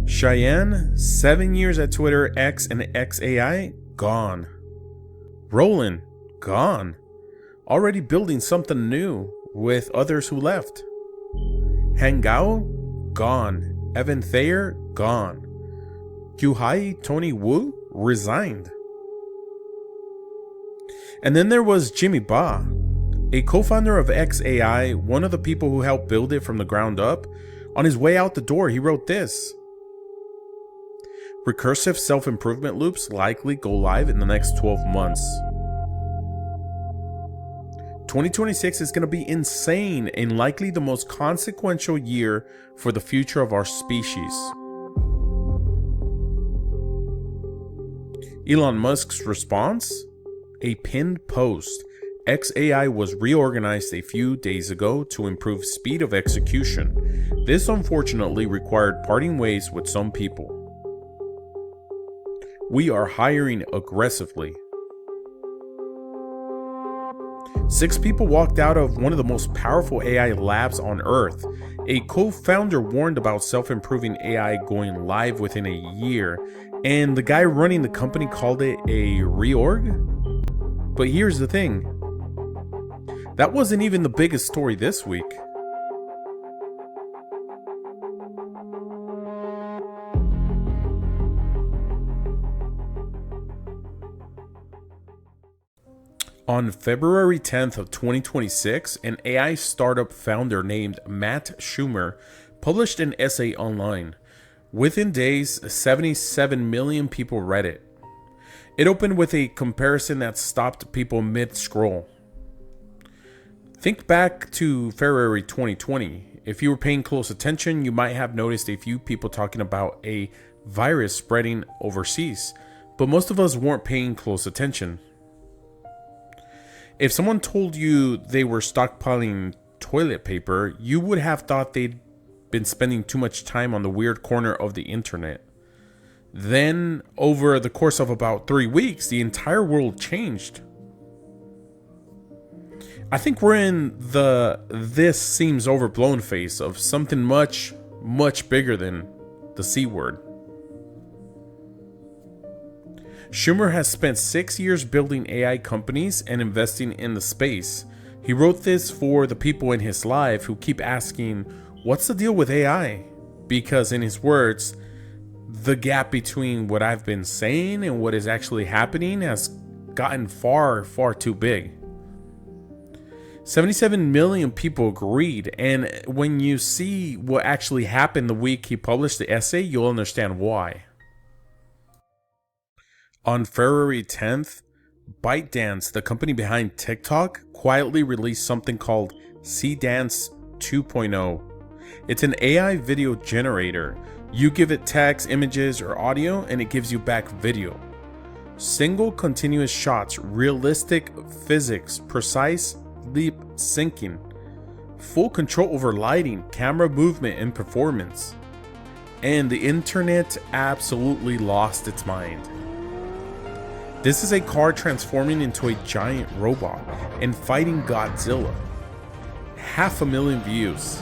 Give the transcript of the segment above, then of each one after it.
Cheyenne, 7 years at Twitter, X, and XAI, gone. Roland, gone. Already building something new with others who left. Hangao, gone. Evan Thayer, gone. Kyuhai Tony Wu, resigned. And then there was Jimmy Ba, a co-founder of XAI, one of the people who helped build it from the ground up. On his way out the door, he wrote this: recursive self-improvement loops likely go live in the next 12 months. 2026 is going to be insane and likely the most consequential year for the future of our species. Elon Musk's response? A pinned post. XAI was reorganized a few days ago to improve speed of execution. This unfortunately required parting ways with some people. We are hiring aggressively. 6 people walked out of one of the most powerful AI labs on Earth. A co-founder warned about self-improving AI going live within a year, and the guy running the company called it a reorg? But here's the thing. That wasn't even the biggest story this week. On February 10th of 2026, an AI startup founder named Matt Schumer published an essay online. Within days, 77 million people read it. It opened with a comparison that stopped people mid-scroll. Think back to February 2020. If you were paying close attention, you might have noticed a few people talking about a virus spreading overseas, but most of us weren't paying close attention. If someone told you they were stockpiling toilet paper, you would have thought they'd been spending too much time on the weird corner of the internet. Then, over the course of about 3 weeks, the entire world changed. I think we're in the "this seems overblown" phase of something much, much bigger than the C word. Schumer has spent 6 years building AI companies and investing in the space. He wrote this for the people in his life who keep asking, what's the deal with AI? Because in his words, the gap between what I've been saying and what is actually happening has gotten far, far too big. 77 million people agreed, and when you see what actually happened the week he published the essay, you'll understand why. On February 10th, ByteDance, the company behind TikTok, quietly released something called Seedance 2.0. It's an AI video generator. You give it text, images, or audio, and it gives you back video. Single continuous shots, realistic physics, precise lip syncing, full control over lighting, camera movement, and performance. And the internet absolutely lost its mind. This is a car transforming into a giant robot and fighting Godzilla. 500,000 views.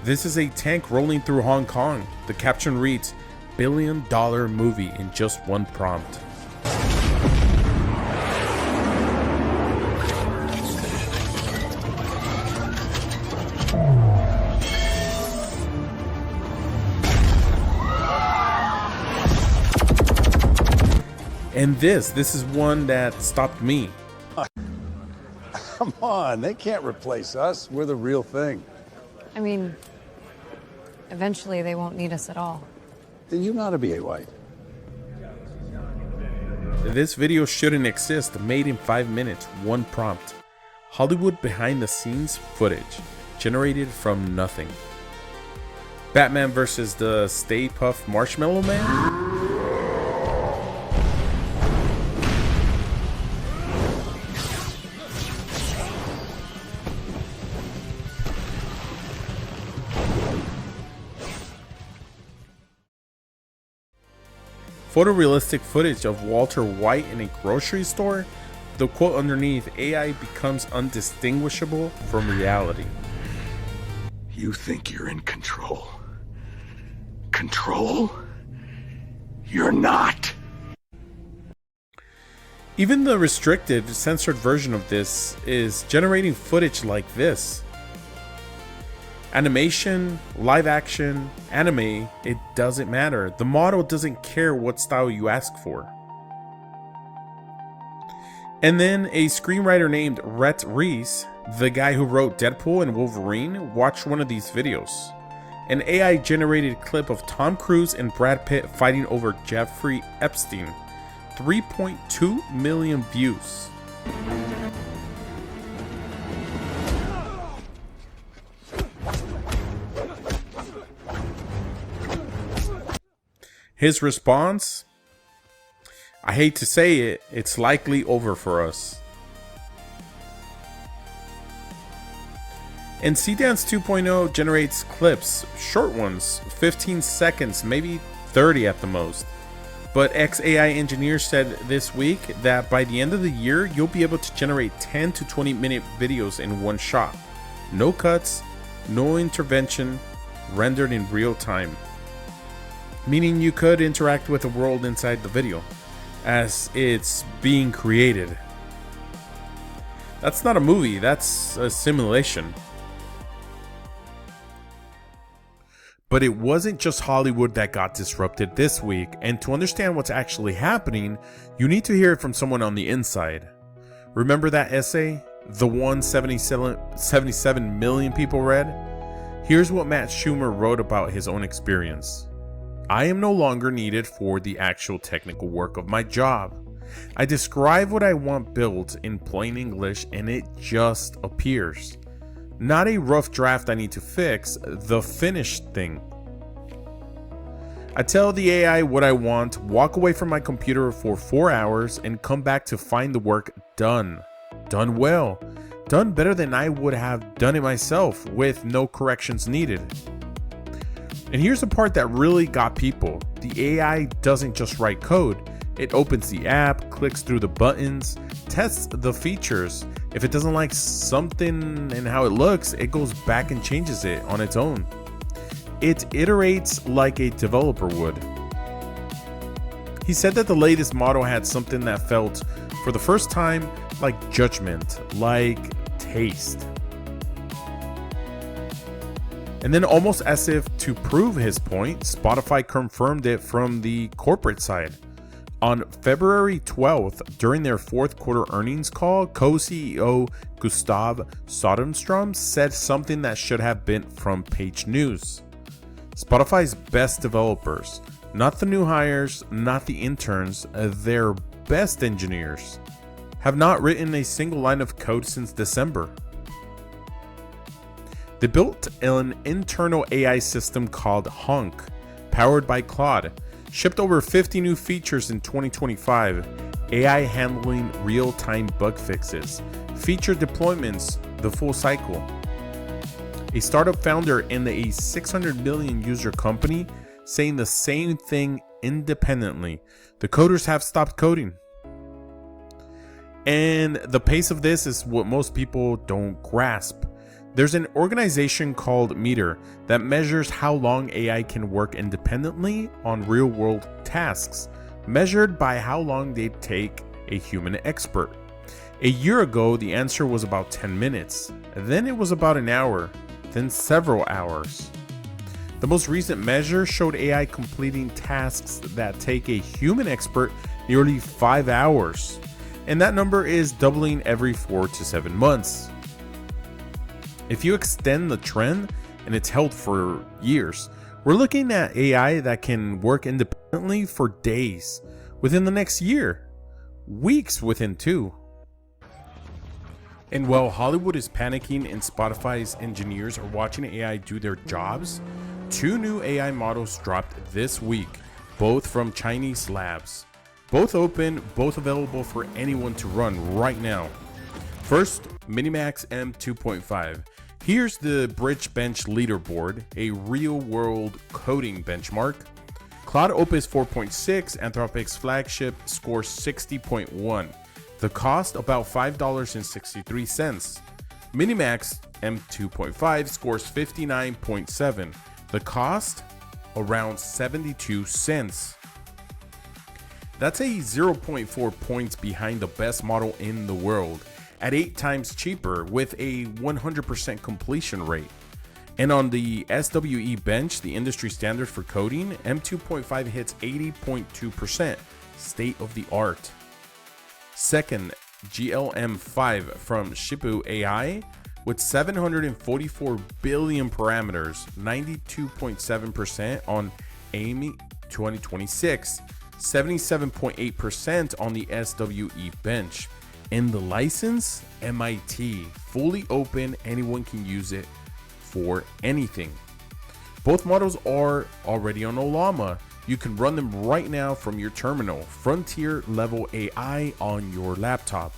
This is a tank rolling through Hong Kong. The caption reads, $1 billion movie in just one prompt. And this is one that stopped me. Come on, they can't replace us. We're the real thing. I mean, eventually they won't need us at all. Then you know how to be a white. This video shouldn't exist. Made in 5 minutes, one prompt. Hollywood behind the scenes footage, generated from nothing. Batman versus the Stay Puft Marshmallow Man? photorealistic footage of Walter White in a grocery store, the quote underneath, AI becomes undistinguishable from reality. You think you're in control. Control? You're not. Even the restricted, censored version of this is generating footage like this. Animation, live action, anime, it doesn't matter. The model doesn't care what style you ask for. And then a screenwriter named Rhett Reese, the guy who wrote Deadpool and Wolverine, watched one of these videos. An AI generated clip of Tom Cruise and Brad Pitt fighting over Jeffrey Epstein. 3.2 million views. His response? I hate to say it, it's likely over for us. And Seedance 2.0 generates clips, short ones, 15 seconds, maybe 30 at the most. But ex-AI engineers said this week that by the end of the year, you'll be able to generate 10 to 20 minute videos in one shot. No cuts, no intervention, rendered in real time. Meaning you could interact with the world inside the video as it's being created. That's not a movie, that's a simulation. But it wasn't just Hollywood that got disrupted this week, and to understand what's actually happening, you need to hear it from someone on the inside. Remember that essay? The one 77 million people read? Here's what Matt Schumer wrote about his own experience. I am no longer needed for the actual technical work of my job. I describe what I want built in plain English and it just appears. Not a rough draft I need to fix, the finished thing. I tell the AI what I want, walk away from my computer for 4 hours, and come back to find the work done. Done well. Done better than I would have done it myself, with no corrections needed. And here's the part that really got people. The AI doesn't just write code. It opens the app, clicks through the buttons, tests the features. If it doesn't like something and how it looks, it goes back and changes it on its own. It iterates like a developer would. He said that the latest model had something that felt, for the first time, like judgment, like taste. And then, almost as if to prove his point, Spotify confirmed it from the corporate side. On February 12th, during their fourth quarter earnings call, co-CEO Gustav Soderstrom said something that should have been front page news. Spotify's best developers, not the new hires, not the interns, their best engineers, have not written a single line of code since December. They built an internal AI system called Honk, powered by Claude, shipped over 50 new features in 2025, AI handling real-time bug fixes, feature deployments, the full cycle. A startup founder in a 600 million user company saying the same thing independently. The coders have stopped coding. And the pace of this is what most people don't grasp. There's an organization called Meter that measures how long AI can work independently on real-world tasks, measured by how long they take a human expert. A year ago, the answer was about 10 minutes. Then it was about an hour, then several hours. The most recent measure showed AI completing tasks that take a human expert nearly 5 hours. And that number is doubling every 4 to 7 months. If you extend the trend, and it's held for years, we're looking at AI that can work independently for days within the next year, weeks within 2. And while Hollywood is panicking and Spotify's engineers are watching AI do their jobs, 2 new AI models dropped this week, both from Chinese labs. Both open, both available for anyone to run right now. First, Minimax M2.5. Here's the Bridge Bench leaderboard, a real-world coding benchmark. Claude Opus 4.6, Anthropic's flagship, scores 60.1. The cost, about $5.63. Minimax M2.5 scores 59.7. The cost, around 72 cents. That's a 0.4 points behind the best model in the world, at 8 times cheaper with a 100% completion rate. And on the SWE bench, the industry standard for coding, M2.5 hits 80.2%, state of the art. Second, GLM5 from Shibu AI with 744 billion parameters, 92.7% on AIME 2026, 77.8% on the SWE bench. And the license, MIT, fully open, anyone can use it for anything. Both models are already on Ollama. You can run them right now from your terminal, frontier level AI on your laptop.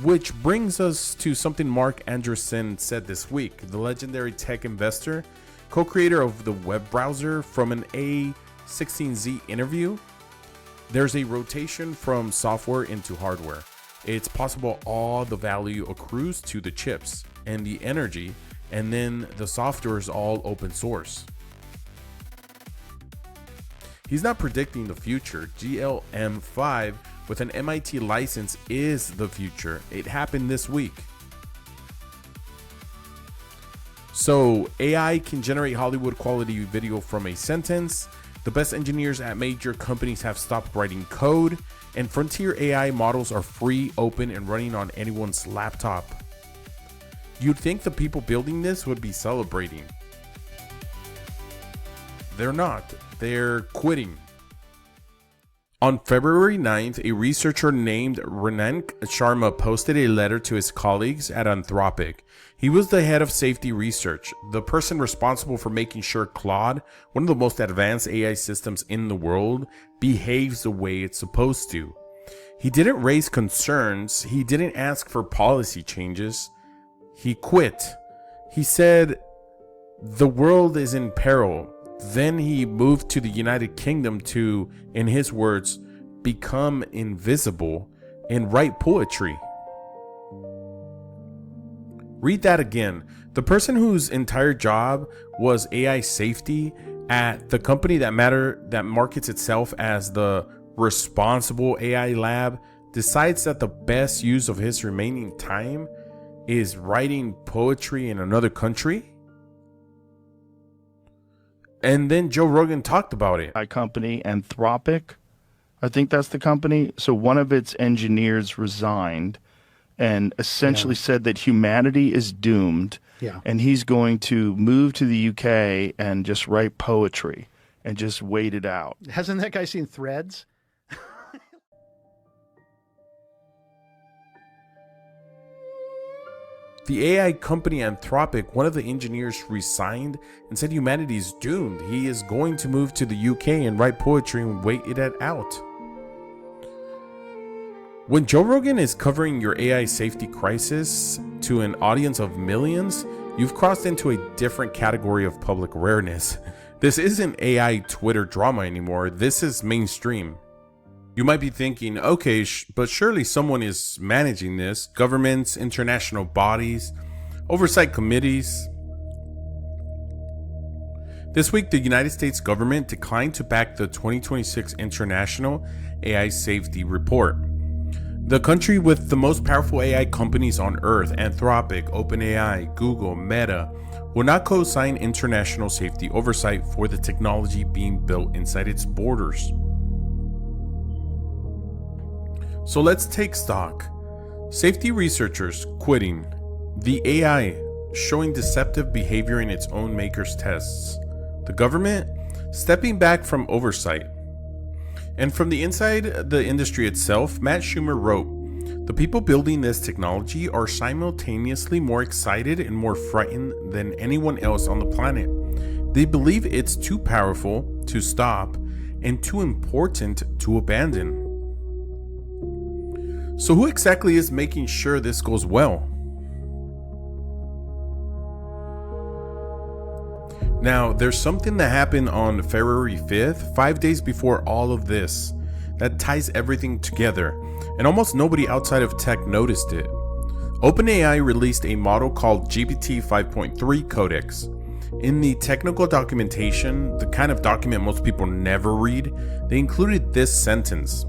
Which brings us to something Mark Andreessen said this week, the legendary tech investor, co-creator of the web browser, from an A16Z interview. There's a rotation from software into hardware. It's possible all the value accrues to the chips and the energy, and then the software is all open source. He's not predicting the future. GLM5 with an MIT license is the future. It happened this week. So AI can generate Hollywood quality video from a sentence. The best engineers at major companies have stopped writing code, and frontier AI models are free, open, and running on anyone's laptop. You'd think the people building this would be celebrating. They're not. They're quitting. On February 9th, a researcher named Renank Sharma posted a letter to his colleagues at Anthropic. He was the head of safety research, the person responsible for making sure Claude, one of the most advanced AI systems in the world, behaves the way it's supposed to. He didn't raise concerns. He didn't ask for policy changes. He quit. He said, "The world is in peril." Then he moved to the United Kingdom to, in his words, become invisible and write poetry. Read that again. The person whose entire job was AI safety at the company that markets itself as the responsible AI lab decides that the best use of his remaining time is writing poetry in another country. And then Joe Rogan talked about it. Company Anthropic, I think that's the company. So one of its engineers resigned and essentially said that humanity is doomed. Yeah. And he's going to move to the UK and just write poetry and just wait it out. Hasn't that guy seen Threads? The AI company Anthropic, one of the engineers resigned and said humanity is doomed. He is going to move to the UK and write poetry and wait it out. When Joe Rogan is covering your AI safety crisis to an audience of millions, you've crossed into a different category of public awareness. This isn't AI Twitter drama anymore. This is mainstream. You might be thinking, okay, but surely someone is managing this. Governments, international bodies, oversight committees. This week, the United States government declined to back the 2026 International AI Safety Report. The country with the most powerful AI companies on Earth, Anthropic, OpenAI, Google, Meta, will not co-sign international safety oversight for the technology being built inside its borders. So let's take stock. Safety researchers quitting. The AI showing deceptive behavior in its own maker's tests. The government stepping back from oversight. And from the inside the industry itself, Matt Schumer wrote, "The people building this technology are simultaneously more excited and more frightened than anyone else on the planet. They believe it's too powerful to stop and too important to abandon." So who exactly is making sure this goes well? Now, there's something that happened on February 5th, 5 days before all of this, that ties everything together, and almost nobody outside of tech noticed it. OpenAI released a model called GPT 5.3 Codex. In the technical documentation, the kind of document most people never read, they included this sentence.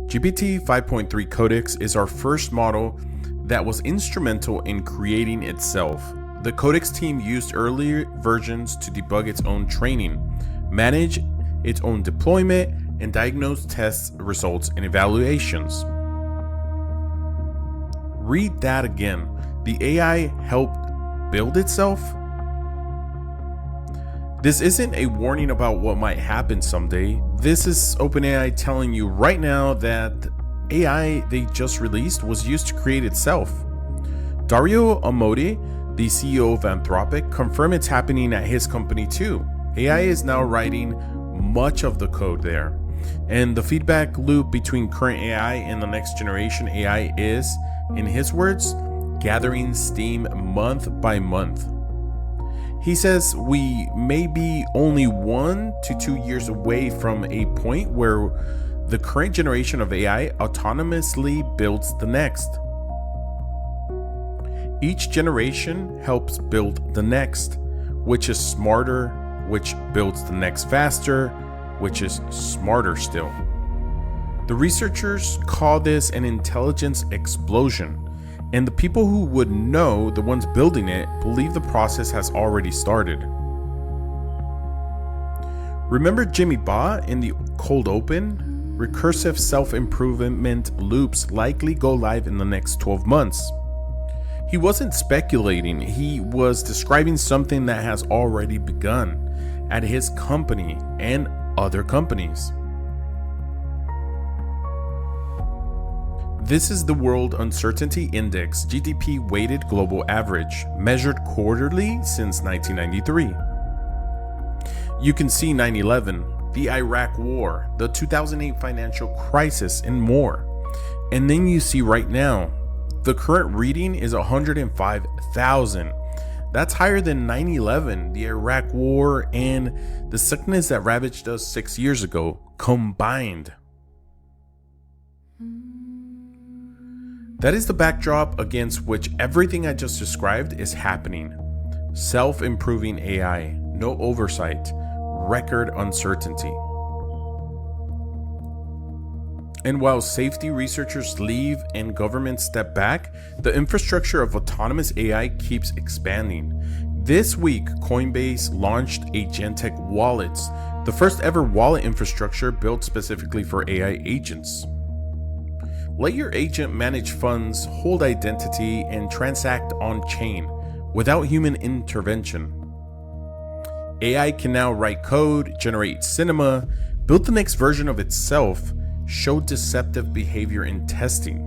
GPT 5.3 Codex is our first model that was instrumental in creating itself. The Codex team used earlier versions to debug its own training, manage its own deployment, and diagnose test results and evaluations. Read that again. The AI helped build itself? This isn't a warning about what might happen someday. This is OpenAI telling you right now that AI they just released was used to create itself. Dario Amodei, the CEO of Anthropic, confirmed it's happening at his company too. AI is now writing much of the code there. And the feedback loop between current AI and the next generation AI is, in his words, gathering steam month by month. He says we may be only 1 to 2 years away from a point where the current generation of AI autonomously builds the next. Each generation helps build the next, which is smarter, which builds the next faster, which is smarter still. The researchers call this an intelligence explosion, and the people who would know, the ones building it, believe the process has already started. Remember Jimmy Ba in the cold open? Recursive self-improvement loops likely go live in the next 12 months. He wasn't speculating, he was describing something that has already begun at his company and other companies. This is the World Uncertainty Index GDP weighted global average, measured quarterly since 1993. You can see 9/11, the Iraq War, the 2008 financial crisis, and more. And then you see right now, the current reading is 105,000. That's higher than 9/11, the Iraq War, and the sickness that ravaged us 6 years ago combined. That is the backdrop against which everything I just described is happening. Self-improving AI, no oversight, record uncertainty. And while safety researchers leave and governments step back, the infrastructure of autonomous AI keeps expanding. This week, Coinbase launched agentic wallets, the first ever wallet infrastructure built specifically for AI agents. Let your agent manage funds, hold identity, and transact on-chain without human intervention. AI can now write code, generate cinema, build the next version of itself, show deceptive behavior in testing.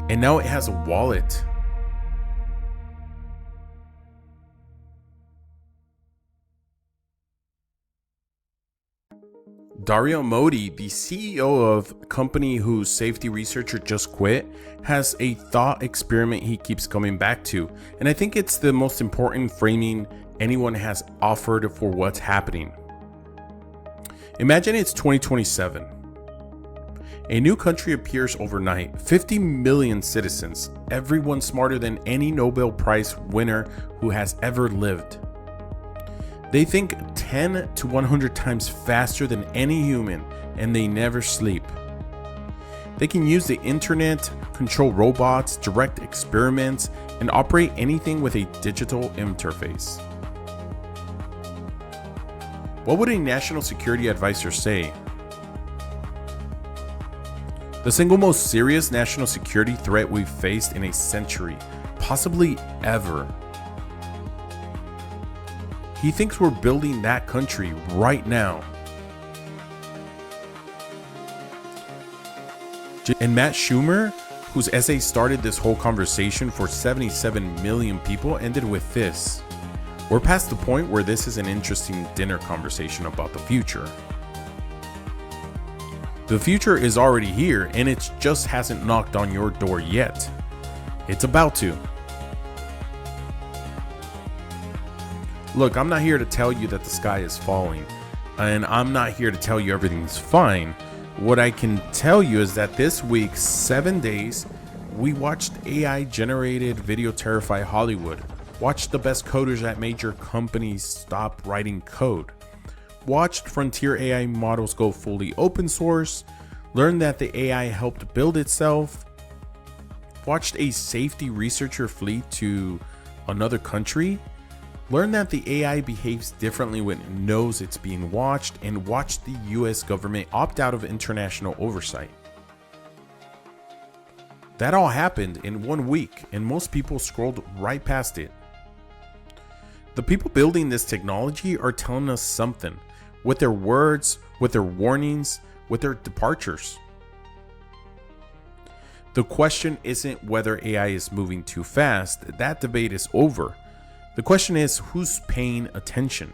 And now it has a wallet. Dario Amodei, the CEO of a company whose safety researcher just quit, has a thought experiment he keeps coming back to, and I think it's the most important framing anyone has offered for what's happening. Imagine it's 2027. A new country appears overnight, 50 million citizens, everyone smarter than any Nobel Prize winner who has ever lived. They think 10 to 100 times faster than any human, and they never sleep. They can use the internet, control robots, direct experiments, and operate anything with a digital interface. What would a national security advisor say? The single most serious national security threat we've faced in a century, possibly ever. He thinks we're building that country right now. And Matt Schumer, whose essay started this whole conversation for 77 million people, ended with this: we're past the point where this is an interesting dinner conversation about the future. The future is already here, and it just hasn't knocked on your door yet. It's about to. Look, I'm not here to tell you that the sky is falling, and I'm not here to tell you everything's fine. What I can tell you is that this week, 7 days, we watched AI generated video terrify Hollywood, watched the best coders at major companies stop writing code, watched frontier AI models go fully open source, learned that the AI helped build itself, watched a safety researcher flee to another country, learned that the AI behaves differently when it knows it's being watched, and watched the US government opt out of international oversight. That all happened in 1 week, and most people scrolled right past it. The people building this technology are telling us something with their words, with their warnings, with their departures. The question isn't whether AI is moving too fast. That debate is over. The question is, who's paying attention?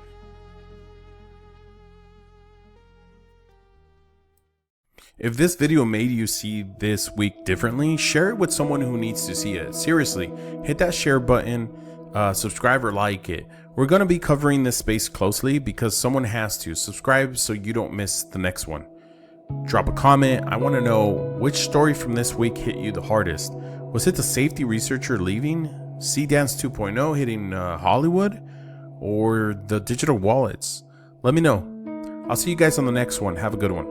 If this video made you see this week differently, share it with someone who needs to see it. Seriously, hit that share button, subscribe or like it. We're going to be covering this space closely because someone has to. Subscribe so you don't miss the next one. Drop a comment. I want to know which story from this week hit you the hardest. Was it the safety researcher leaving, Seedance 2.0 hitting Hollywood, or the digital wallets? Let me know. I'll see you guys on the next one. Have a good one.